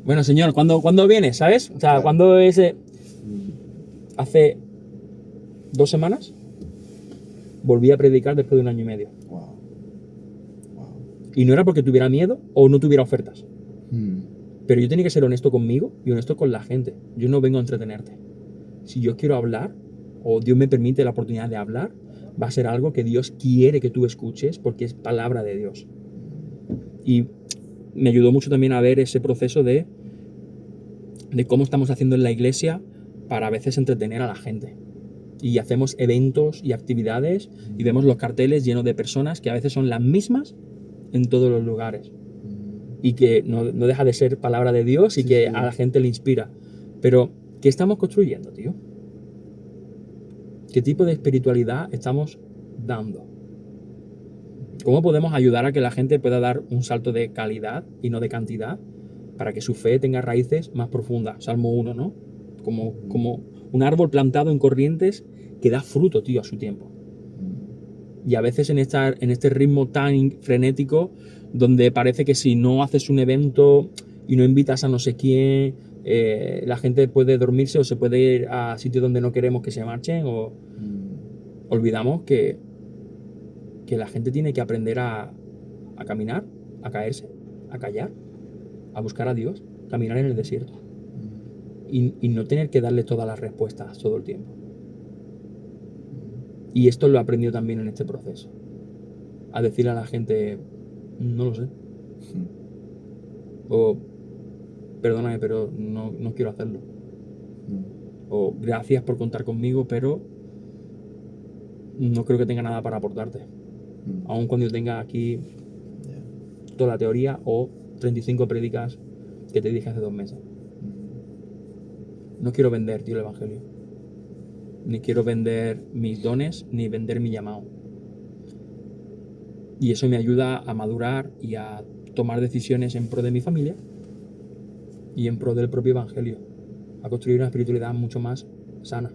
Bueno, señor, ¿cuándo vienes, sabes? O sea, Claro. ¿cuándo ese...? Hace 2 semanas volví a predicar después de 1 año y medio. Wow. Wow. Y no era porque tuviera miedo o no tuviera ofertas. Pero yo tenía que ser honesto conmigo y honesto con la gente. Yo no vengo a entretenerte. Si yo quiero hablar, o Dios me permite la oportunidad de hablar, va a ser algo que Dios quiere que tú escuches porque es palabra de Dios. Y me ayudó mucho también a ver ese proceso de cómo estamos haciendo en la iglesia para a veces entretener a la gente. Y hacemos eventos y actividades y vemos los carteles llenos de personas que a veces son las mismas en todos los lugares. Y que no deja de ser palabra de Dios y que a la gente le inspira. Pero, ¿qué estamos construyendo, tío? ¿Qué tipo de espiritualidad estamos dando? ¿Cómo podemos ayudar a que la gente pueda dar un salto de calidad y no de cantidad para que su fe tenga raíces más profundas? Salmo 1, ¿no? Como un árbol plantado en corrientes que da fruto, tío, a su tiempo. Y a veces en este ritmo tan frenético, donde parece que si no haces un evento y no invitas a no sé quién, la gente puede dormirse o se puede ir a sitios donde no queremos que se marchen, o olvidamos que la gente tiene que aprender a caminar, a caerse, a callar, a buscar a Dios, caminar en el desierto y no tener que darle todas las respuestas todo el tiempo. Y esto lo he aprendido también en este proceso. A decirle a la gente, no lo sé. O, perdóname, pero no quiero hacerlo. O, gracias por contar conmigo, pero no creo que tenga nada para aportarte. Aun cuando yo tenga aquí toda la teoría o 35 prédicas que te dije hace 2 meses. No quiero vender, tío, el evangelio. Ni quiero vender mis dones, ni vender mi llamado. Y eso me ayuda a madurar y a tomar decisiones en pro de mi familia y en pro del propio evangelio. A construir una espiritualidad mucho más sana.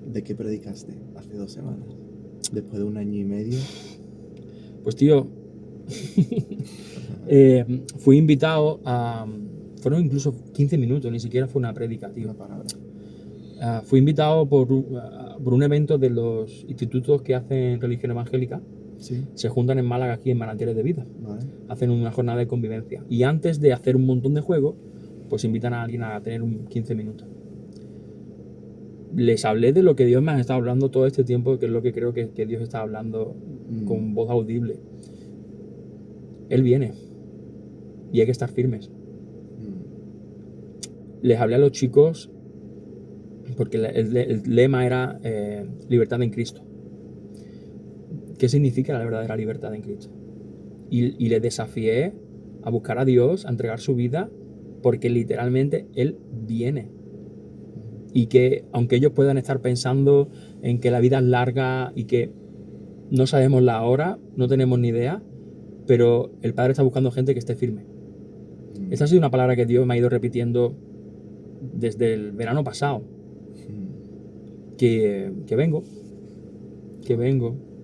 ¿De qué predicaste hace 2 semanas? Después de 1 año y medio. Pues tío, fui invitado a... Fueron incluso 15 minutos, ni siquiera fue una prédica, tío. Una palabra. Fui invitado por un evento de los institutos que hacen religión evangélica. Sí. Se juntan en Málaga, aquí en Manantiales de Vida. Vale. Hacen una jornada de convivencia. Y antes de hacer un montón de juegos, pues invitan a alguien a tener 15 minutos. Les hablé de lo que Dios me ha estado hablando todo este tiempo, que es lo que creo que Dios está hablando con voz audible. Él viene. Y hay que estar firmes. Les hablé a los chicos, porque el lema era libertad en Cristo. ¿Qué significa la verdadera libertad en Cristo? Y les desafié a buscar a Dios, a entregar su vida, porque literalmente Él viene. Y que aunque ellos puedan estar pensando en que la vida es larga y que no sabemos la hora, no tenemos ni idea, pero el Padre está buscando gente que esté firme. Esta ha sido una palabra que Dios me ha ido repitiendo desde el verano pasado. Que vengo,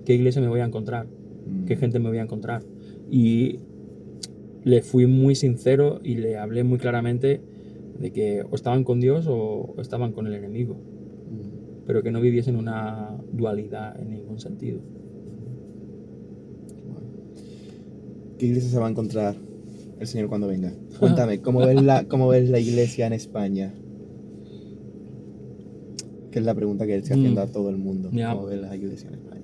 qué iglesia me voy a encontrar, qué gente me voy a encontrar. Y le fui muy sincero y le hablé muy claramente de que o estaban con Dios o estaban con el enemigo, pero que no viviesen una dualidad en ningún sentido. ¿Qué iglesia se va a encontrar el Señor cuando venga? Cuéntame, ¿cómo ves la iglesia en España? Que es la pregunta que él se haciendo a todo el mundo. Yeah. ¿Cómo ves la iglesia en España?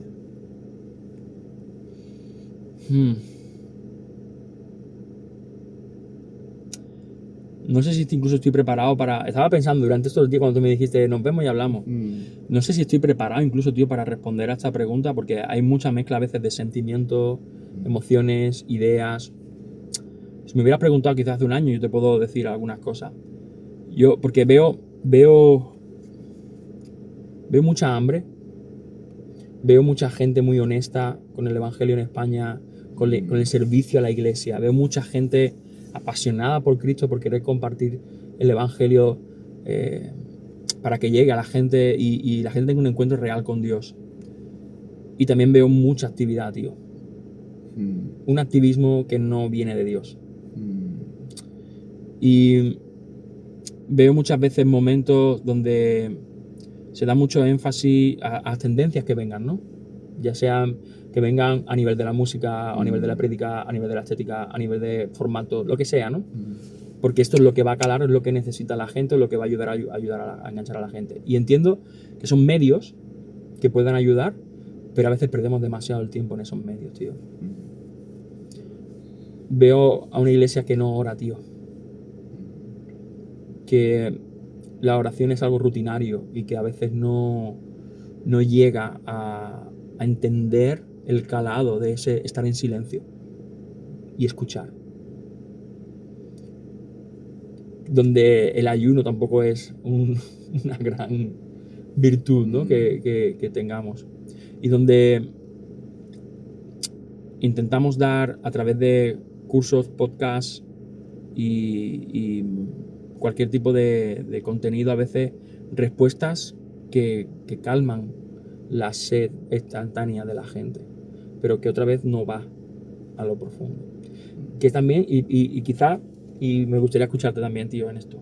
No sé si incluso estoy preparado para... Estaba pensando durante estos días cuando tú me dijiste nos vemos y hablamos. No sé si estoy preparado incluso, tío, para responder a esta pregunta, porque hay mucha mezcla a veces de sentimientos, emociones, ideas. Si me hubieras preguntado quizás hace un año, yo te puedo decir algunas cosas. Porque veo mucha hambre, veo mucha gente muy honesta con el Evangelio en España, con el servicio a la iglesia. Veo mucha gente apasionada por Cristo, por querer compartir el Evangelio para que llegue a la gente y la gente tenga un encuentro real con Dios. Y también veo mucha actividad, tío. Un activismo que no viene de Dios. Y veo muchas veces momentos donde se da mucho énfasis a tendencias que vengan, ¿no? Ya sean que vengan a nivel de la música, a nivel de la prédica, a nivel de la estética, a nivel de formato, lo que sea, ¿no? Porque esto es lo que va a calar, es lo que necesita la gente, es lo que va a ayudar a enganchar a la gente. Y entiendo que son medios que puedan ayudar, pero a veces perdemos demasiado el tiempo en esos medios, tío. Veo a una iglesia que no ora, tío. Que la oración es algo rutinario y que a veces no llega a entender el calado de ese estar en silencio y escuchar. Donde el ayuno tampoco es una gran virtud, ¿no? que tengamos. Y donde intentamos dar a través de cursos, podcasts y cualquier tipo de contenido, a veces respuestas que calman la sed instantánea de la gente, pero que otra vez no va a lo profundo. Que también, y quizá, y me gustaría escucharte también, tío, en esto.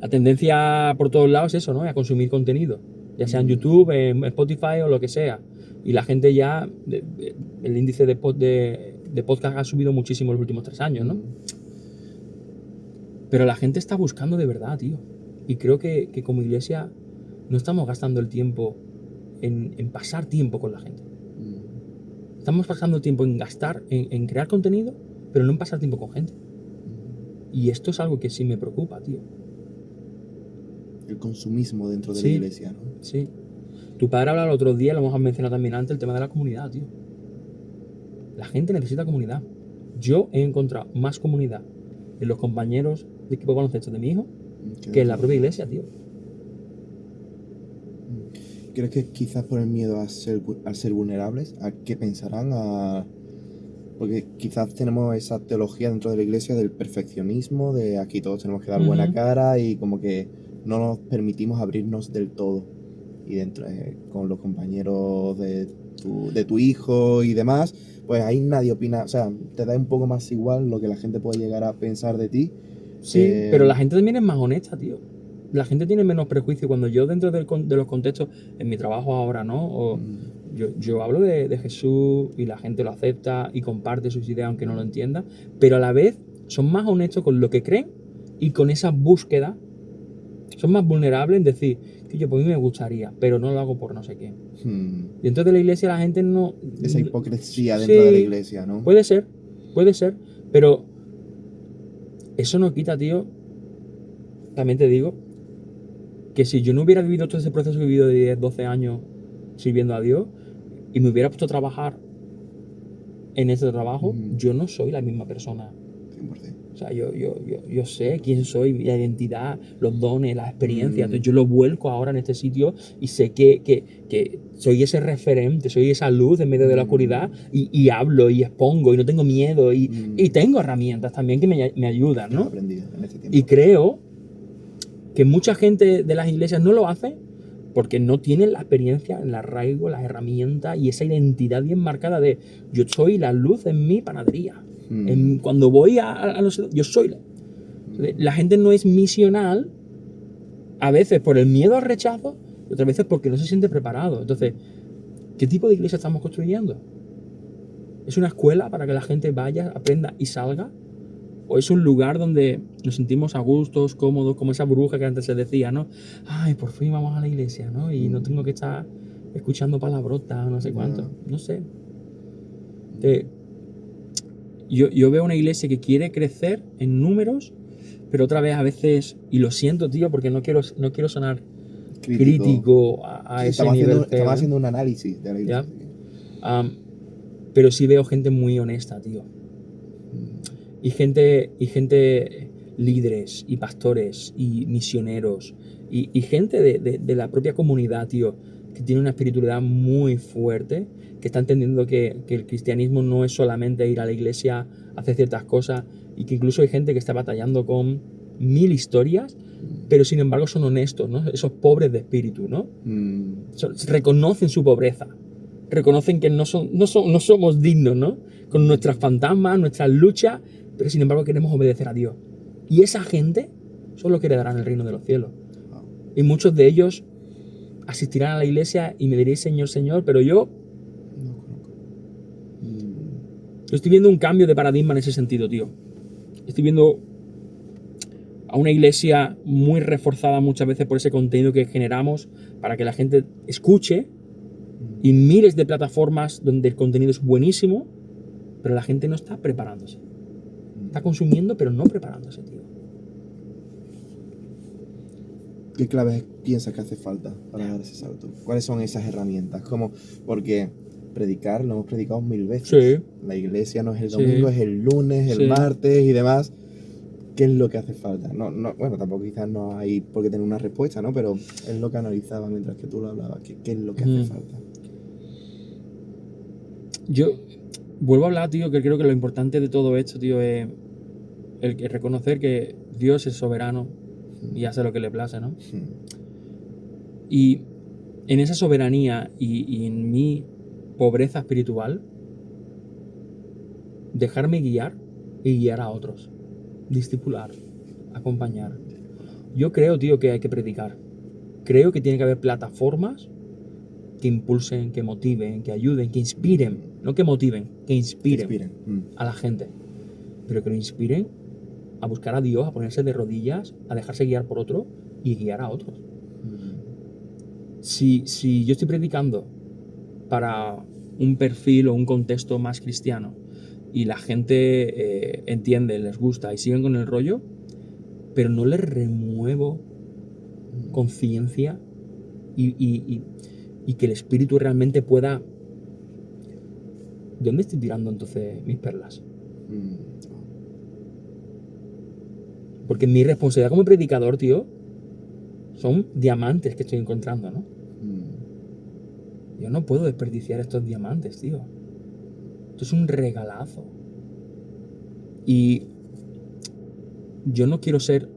La tendencia por todos lados es eso, ¿no? A consumir contenido, ya sea en YouTube, en Spotify o lo que sea. Y la gente ya, el índice de podcast ha subido muchísimo en los últimos 3 años, ¿no? Pero la gente está buscando de verdad, tío. Y creo que como iglesia no estamos gastando el tiempo en pasar tiempo con la gente. Estamos pasando tiempo en gastar, en crear contenido, pero no en pasar tiempo con gente. Y esto es algo que sí me preocupa, tío. El consumismo dentro de la iglesia, ¿no? Sí. Tu padre hablaba el otro día, lo hemos mencionado también antes, el tema de la comunidad, tío. La gente necesita comunidad. Yo he encontrado más comunidad en los compañeros de equipo baloncesto de mi hijo que en la propia iglesia, tío. ¿Crees que quizás por el miedo a ser vulnerables, a qué pensarán? Porque quizás tenemos esa teología dentro de la iglesia del perfeccionismo, de aquí todos tenemos que dar buena cara y como que no nos permitimos abrirnos del todo. Y dentro con los compañeros de tu hijo y demás, pues ahí nadie opina, o sea, te da un poco más igual lo que la gente puede llegar a pensar de ti. Sí, pero la gente también es más honesta, tío. La gente tiene menos prejuicio. Cuando yo dentro de los contextos, en mi trabajo ahora, ¿no? O yo hablo de Jesús y la gente lo acepta y comparte sus ideas aunque no lo entienda, pero a la vez son más honestos con lo que creen y con esa búsqueda. Son más vulnerables en decir que yo pues a mí me gustaría, pero no lo hago por no sé qué. Dentro de la iglesia la gente no... Esa hipocresía dentro de la iglesia, ¿no? Puede ser, pero eso no quita, tío, también te digo, que si yo no hubiera vivido todo ese proceso que he vivido de 10, 12 años sirviendo a Dios y me hubiera puesto a trabajar en ese trabajo, yo no soy la misma persona O sea, yo sé quién soy, la identidad, los dones, las experiencias. Entonces yo lo vuelco ahora en este sitio y sé que soy ese referente, soy esa luz en medio de la oscuridad y hablo y expongo y no tengo miedo y tengo herramientas también que me ayudan, ¿Qué has ¿no? aprendido en este tiempo? Y creo que mucha gente de las iglesias no lo hace porque no tienen la experiencia, el arraigo, las herramientas y esa identidad bien marcada de yo soy la luz en mi panadería. Cuando voy a no sé, yo soy la gente no es misional, a veces por el miedo al rechazo, y otras veces porque no se siente preparado. Entonces, ¿qué tipo de iglesia estamos construyendo? ¿Es una escuela para que la gente vaya, aprenda y salga? ¿O es un lugar donde nos sentimos a gustos, cómodos, como esa burbuja que antes se decía, ¿no? Ay, por fin vamos a la iglesia, ¿no? Y no tengo que estar escuchando palabrotas, no sé cuánto. No sé. Yo veo una iglesia que quiere crecer en números, pero otra vez a veces, y lo siento, tío, porque no quiero sonar crítico a ese nivel. Estamos haciendo un análisis de la iglesia. Pero sí veo gente muy honesta, tío. Y gente líderes y pastores y misioneros y gente de la propia comunidad, tío, que tiene una espiritualidad muy fuerte, que está entendiendo que el cristianismo no es solamente ir a la iglesia, hacer ciertas cosas, y que incluso hay gente que está batallando con 1000 historias, pero sin embargo son honestos, ¿no? Esos pobres de espíritu, ¿no? Reconocen su pobreza, reconocen que no somos dignos, ¿no? Con nuestras fantasmas, nuestras luchas, pero sin embargo queremos obedecer a Dios. Y esa gente son los que heredarán el reino de los cielos. Y muchos de ellos asistirán a la iglesia y me diréis Señor, Señor, pero yo estoy viendo un cambio de paradigma en ese sentido, tío. Estoy viendo a una iglesia muy reforzada muchas veces por ese contenido que generamos para que la gente escuche, y miles de plataformas donde el contenido es buenísimo, pero la gente no está preparándose. Está consumiendo, pero no preparándose, tío. ¿Qué claves piensas que hace falta para dar ese salto? ¿Cuáles son esas herramientas? Porque predicar lo hemos predicado 1000 veces. Sí. La iglesia no es el domingo, es el lunes, el martes y demás. ¿Qué es lo que hace falta? Bueno, tampoco quizás no hay por qué tener una respuesta, ¿no? Pero es lo que analizaba mientras que tú lo hablabas. ¿Qué es lo que hace falta? Yo vuelvo a hablar, tío, que creo que lo importante de todo esto, tío, es el reconocer que Dios es soberano y hace lo que le place, ¿no? Y en esa soberanía y en mi pobreza espiritual, dejarme guiar y guiar a otros, discipular, acompañar. Yo creo, tío, que hay que predicar. Creo que tiene que haber plataformas que impulsen, que motiven, que ayuden, que inspiren, no que motiven, que inspiren. A la gente, pero que lo inspiren a buscar a Dios, a ponerse de rodillas, a dejarse guiar por otro y guiar a otros. Si yo estoy predicando para un perfil o un contexto más cristiano y la gente entiende, les gusta y siguen con el rollo, pero no les remuevo conciencia y que el espíritu realmente pueda... ¿De dónde estoy tirando entonces mis perlas? Porque mi responsabilidad como predicador, tío, son diamantes que estoy encontrando, ¿no? Yo no puedo desperdiciar estos diamantes, tío. Esto es un regalazo. Y yo no quiero ser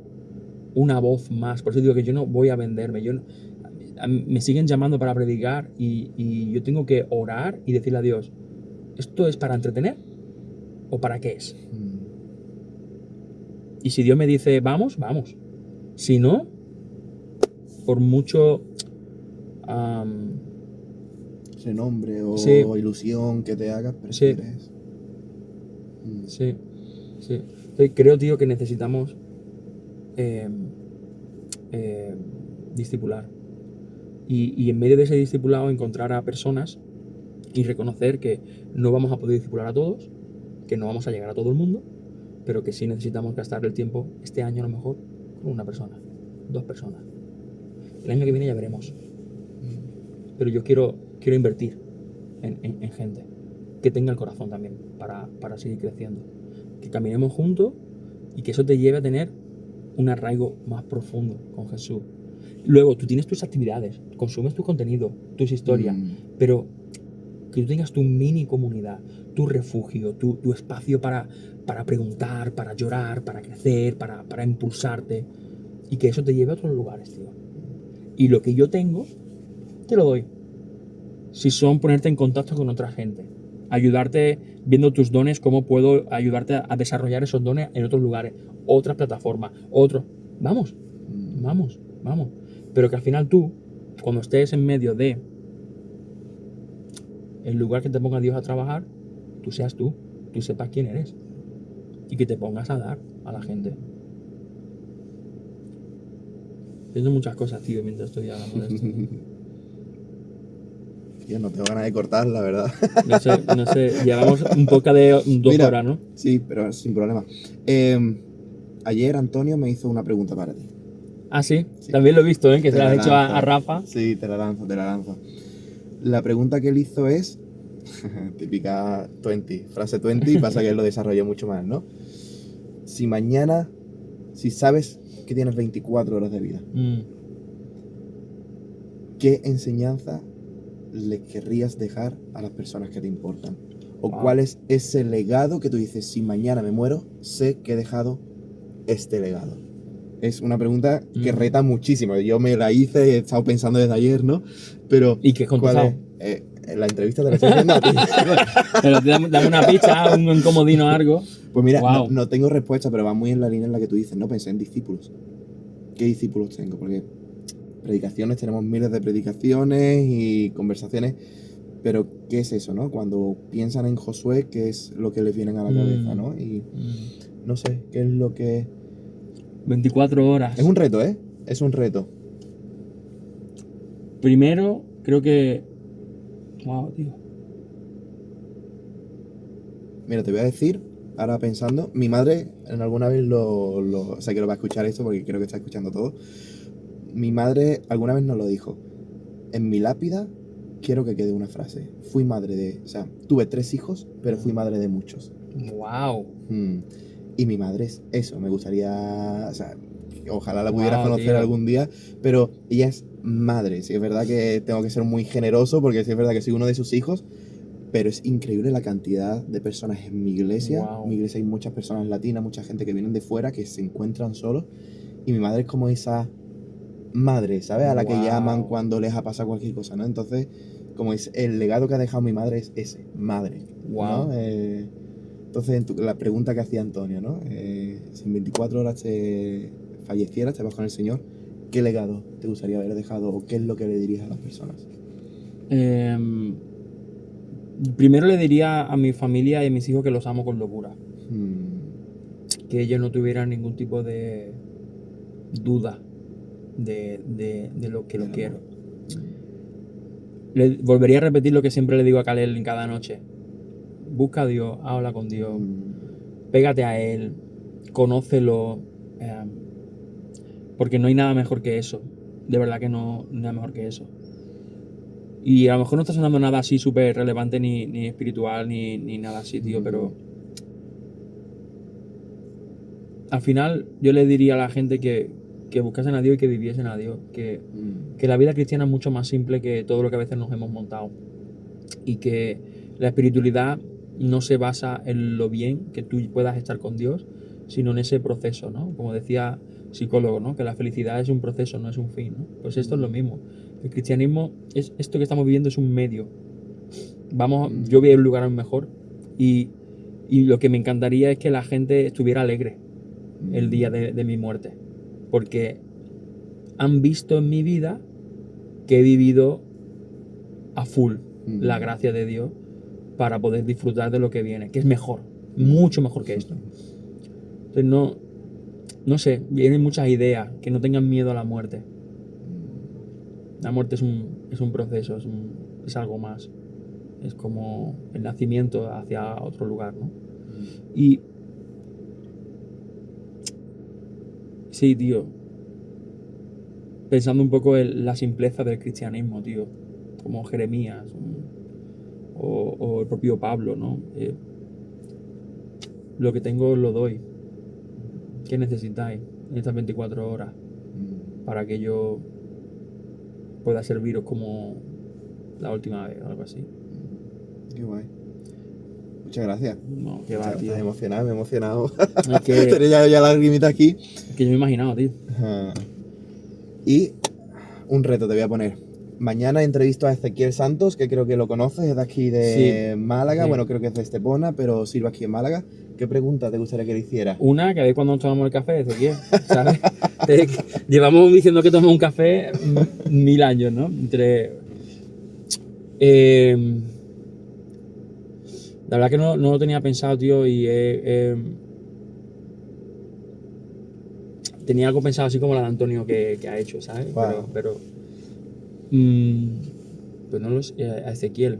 una voz más. Por eso digo que yo no voy a venderme. Me siguen llamando para predicar y yo tengo que orar y decirle a Dios, ¿esto es para entretener o para qué es? Y si Dios me dice, vamos, vamos. Si no, por mucho renombre o ilusión que te hagas, prefieres. Sí. Entonces, creo, tío, que necesitamos discipular. Y en medio de ese discipulado encontrar a personas y reconocer que no vamos a poder discipular a todos, que no vamos a llegar a todo el mundo, pero que sí necesitamos gastar el tiempo este año a lo mejor con una persona, 2 personas. El año que viene ya veremos. Pero yo quiero invertir en gente que tenga el corazón también para seguir creciendo. Que caminemos juntos y que eso te lleve a tener un arraigo más profundo con Jesús. Luego, tú tienes tus actividades, consumes tu contenido, tus historias, pero que tú tengas tu mini comunidad, tu refugio, tu espacio para preguntar, para llorar, para crecer, para impulsarte, y que eso te lleve a otros lugares, tío. Y lo que yo tengo, te lo doy. Si son ponerte en contacto con otra gente, ayudarte viendo tus dones, cómo puedo ayudarte a desarrollar esos dones en otros lugares, otras plataformas, otros. Vamos. Pero que al final tú, cuando estés en medio de el lugar que te ponga Dios a trabajar, tú seas tú sepas quién eres y que te pongas a dar a la gente. Pienso muchas cosas, tío, mientras estoy hablando de esto. Tío, no tengo ganas de cortar, la verdad. No sé, llevamos un poco de 2 horas, ¿no? Sí, pero sin problema. Ayer Antonio me hizo una pregunta para ti. Ah, sí, también lo he visto, ¿eh? Que se la has hecho a Rafa. Sí, te la lanzo. La pregunta que él hizo es, típica 20, frase 20, pasa que él lo desarrolló mucho más, ¿no? Si sabes que tienes 24 horas de vida, ¿qué enseñanza le querrías dejar a las personas que te importan? ¿O cuál es ese legado que tú dices, si mañana me muero, sé que he dejado este legado? Es una pregunta que reta muchísimo. Yo me la hice y he estado pensando desde ayer, ¿no? Pero, ¿y qué has contestado? En la entrevista te la estoy haciendo a ti. Pero dame una pista, un comodino o algo. Pues mira, no tengo respuesta, pero va muy en la línea en la que tú dices, ¿no? Pensé en discípulos. ¿Qué discípulos tengo? Porque predicaciones, tenemos miles de predicaciones y conversaciones, pero ¿qué es eso, no? Cuando piensan en Josué, ¿qué es lo que les viene a la cabeza, no? Y no sé, ¿qué es lo que...? 24 horas. Es un reto, ¿eh? Es un reto. Primero, creo que... Wow, tío. Mira, te voy a decir, ahora pensando, mi madre en alguna vez o sea, que lo va a escuchar esto porque creo que está escuchando todo. Mi madre alguna vez nos lo dijo. En mi lápida quiero que quede una frase. O sea, tuve 3 hijos, pero fui madre de muchos. Wow. Y mi madre es eso, me gustaría, o sea, ojalá la pudiera conocer algún día, pero ella es madre. Sí, es verdad que tengo que ser muy generoso porque sí es verdad que soy uno de sus hijos, pero es increíble la cantidad de personas en mi iglesia. En mi iglesia hay muchas personas latinas, mucha gente que vienen de fuera, que se encuentran solos, y mi madre es como esa madre, ¿sabes? A la que llaman cuando les ha pasado cualquier cosa, ¿no? Entonces, como es el legado que ha dejado mi madre es ese, madre, ¿no? Entonces, la pregunta que hacía Antonio, ¿no? Si en 24 horas te fallecieras, te vas con el Señor, ¿qué legado te gustaría haber dejado o qué es lo que le dirías a las personas? Primero le diría a mi familia y a mis hijos que los amo con locura. Que ellos no tuvieran ningún tipo de duda de lo que lo quiero. Le volvería a repetir lo que siempre le digo a Kalel en cada noche. Busca a Dios, habla con Dios, pégate a Él, conócelo, porque no hay nada mejor que eso. De verdad que no hay nada mejor que eso. Y a lo mejor no está sonando nada así súper relevante ni espiritual ni nada así, tío, pero al final yo le diría a la gente que buscasen a Dios y que viviesen a Dios, que la vida cristiana es mucho más simple que todo lo que a veces nos hemos montado y que la espiritualidad no se basa en lo bien que tú puedas estar con Dios, sino en ese proceso, ¿no? Como decía psicólogo, ¿no? Que la felicidad es un proceso, no es un fin, ¿no? Pues esto es lo mismo. El cristianismo, esto que estamos viviendo es un medio. Yo voy a un lugar aún mejor y lo que me encantaría es que la gente estuviera alegre el día de mi muerte, porque han visto en mi vida que he vivido a full la gracia de Dios para poder disfrutar de lo que viene, que es mejor, mucho mejor que esto. Entonces no sé, vienen muchas ideas, que no tengan miedo a la muerte. La muerte es un proceso, es algo más. Es como el nacimiento hacia otro lugar, ¿no? Y sí, tío, pensando un poco en la simpleza del cristianismo, tío, como Jeremías o el propio Pablo, ¿no? Lo que tengo lo doy. ¿Qué necesitáis en estas 24 horas para que yo pueda serviros como la última vez o algo así? Qué guay. Muchas gracias. No, que va, Estás tío. emocionado, me he emocionado. Es que, Tenía ya la lagrimita aquí. que yo me he imaginado, tío. Ajá. Y un reto te voy a poner. Mañana entrevisto a Ezequiel Santos, que creo que lo conoces, es de aquí de Sí. Málaga. Sí. Bueno, creo que es de Estepona, pero sirve aquí en Málaga. ¿Qué pregunta te gustaría que le hiciera? Una, que a ver cuando nos tomamos el café, Ezequiel, ¿sabes? Llevamos diciendo que tomamos un café 1000 años, ¿no? La verdad que no lo tenía pensado, tío, y tenía algo pensado así como la de Antonio que ha hecho, ¿sabes? Wow. Pero no lo sé, a Ezequiel.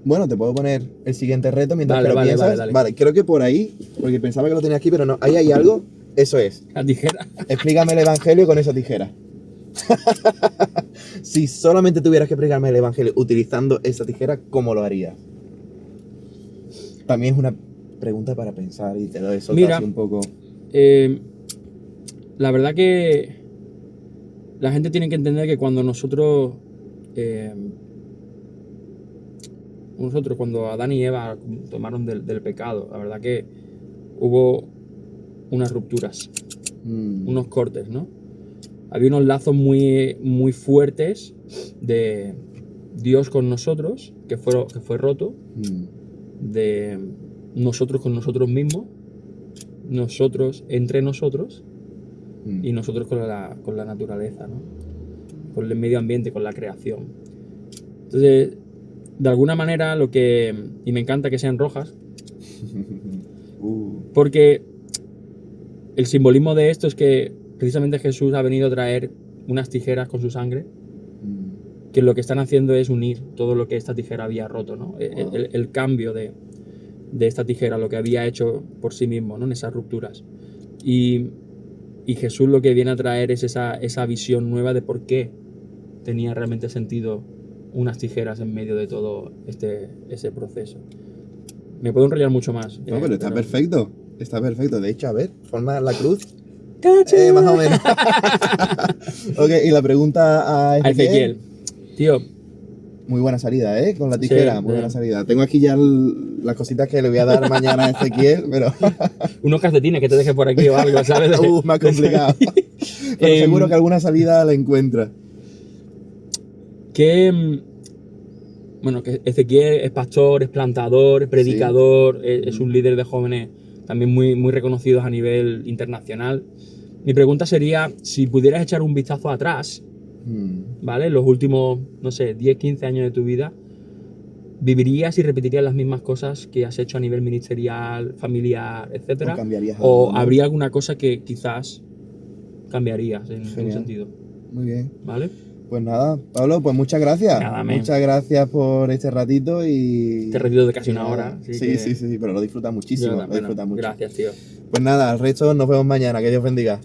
Bueno, te puedo poner el siguiente reto mientras Vale, que lo vale, piensas. vale, dale. Creo que por ahí, porque pensaba que lo tenía aquí, pero no. Ahí hay algo. Eso es. La tijera. Explícame el evangelio con esa tijera. Si solamente tuvieras que explicarme el evangelio utilizando esa tijera, ¿cómo lo harías? También es una pregunta para pensar y te doy eso Mira, así un poco. La verdad que la gente tiene que entender que cuando cuando Adán y Eva tomaron del pecado, la verdad que hubo unas rupturas, unos cortes, ¿no? Había unos lazos muy, muy fuertes de Dios con nosotros, que fue roto, de nosotros con nosotros mismos, nosotros entre nosotros y nosotros con la naturaleza, ¿no? Con el medio ambiente, con la creación. Entonces, de alguna manera y me encanta que sean rojas, porque el simbolismo de esto es que precisamente Jesús ha venido a traer unas tijeras con su sangre, que lo que están haciendo es unir todo lo que esta tijera había roto, ¿no? Wow. El cambio de esta tijera, lo que había hecho por sí mismo, ¿no? En esas rupturas. Y Jesús lo que viene a traer es esa visión nueva de por qué tenía realmente sentido unas tijeras en medio de todo ese proceso. Me puedo enrollar mucho más. No, pero está perfecto. Está perfecto. De hecho, a ver, forma la cruz. ¡Caché! Más o menos. Ok, y la pregunta a Ezequiel. Tío, muy buena salida, ¿eh? Con la tijera, sí, muy buena salida. Tengo aquí ya las cositas que le voy a dar mañana a Ezequiel, pero... unos calcetines que te deje por aquí o algo, ¿sabes? Más complicado. Pero seguro que alguna salida la encuentra. Bueno, que Ezequiel es pastor, es plantador, es predicador, Sí. es un líder de jóvenes también muy, muy reconocidos a nivel internacional. Mi pregunta sería, si pudieras echar un vistazo atrás, ¿vale? Los últimos, no sé, 10, 15 años de tu vida, ¿vivirías y repetirías las mismas cosas que has hecho a nivel ministerial, familiar, etcétera? ¿O cambiarías ¿O algo, no? habría alguna cosa que quizás cambiarías en un Genial. sentido? Muy bien. ¿Vale? Pues nada, Pablo, pues muchas gracias. Nada, men. Muchas gracias por este ratito y... Te he repetido de casi y una nada. hora. Sí, pero lo disfrutas muchísimo. Yo Lo también, disfrutas mucho. Gracias, tío. Pues nada, al resto nos vemos mañana. Que Dios bendiga.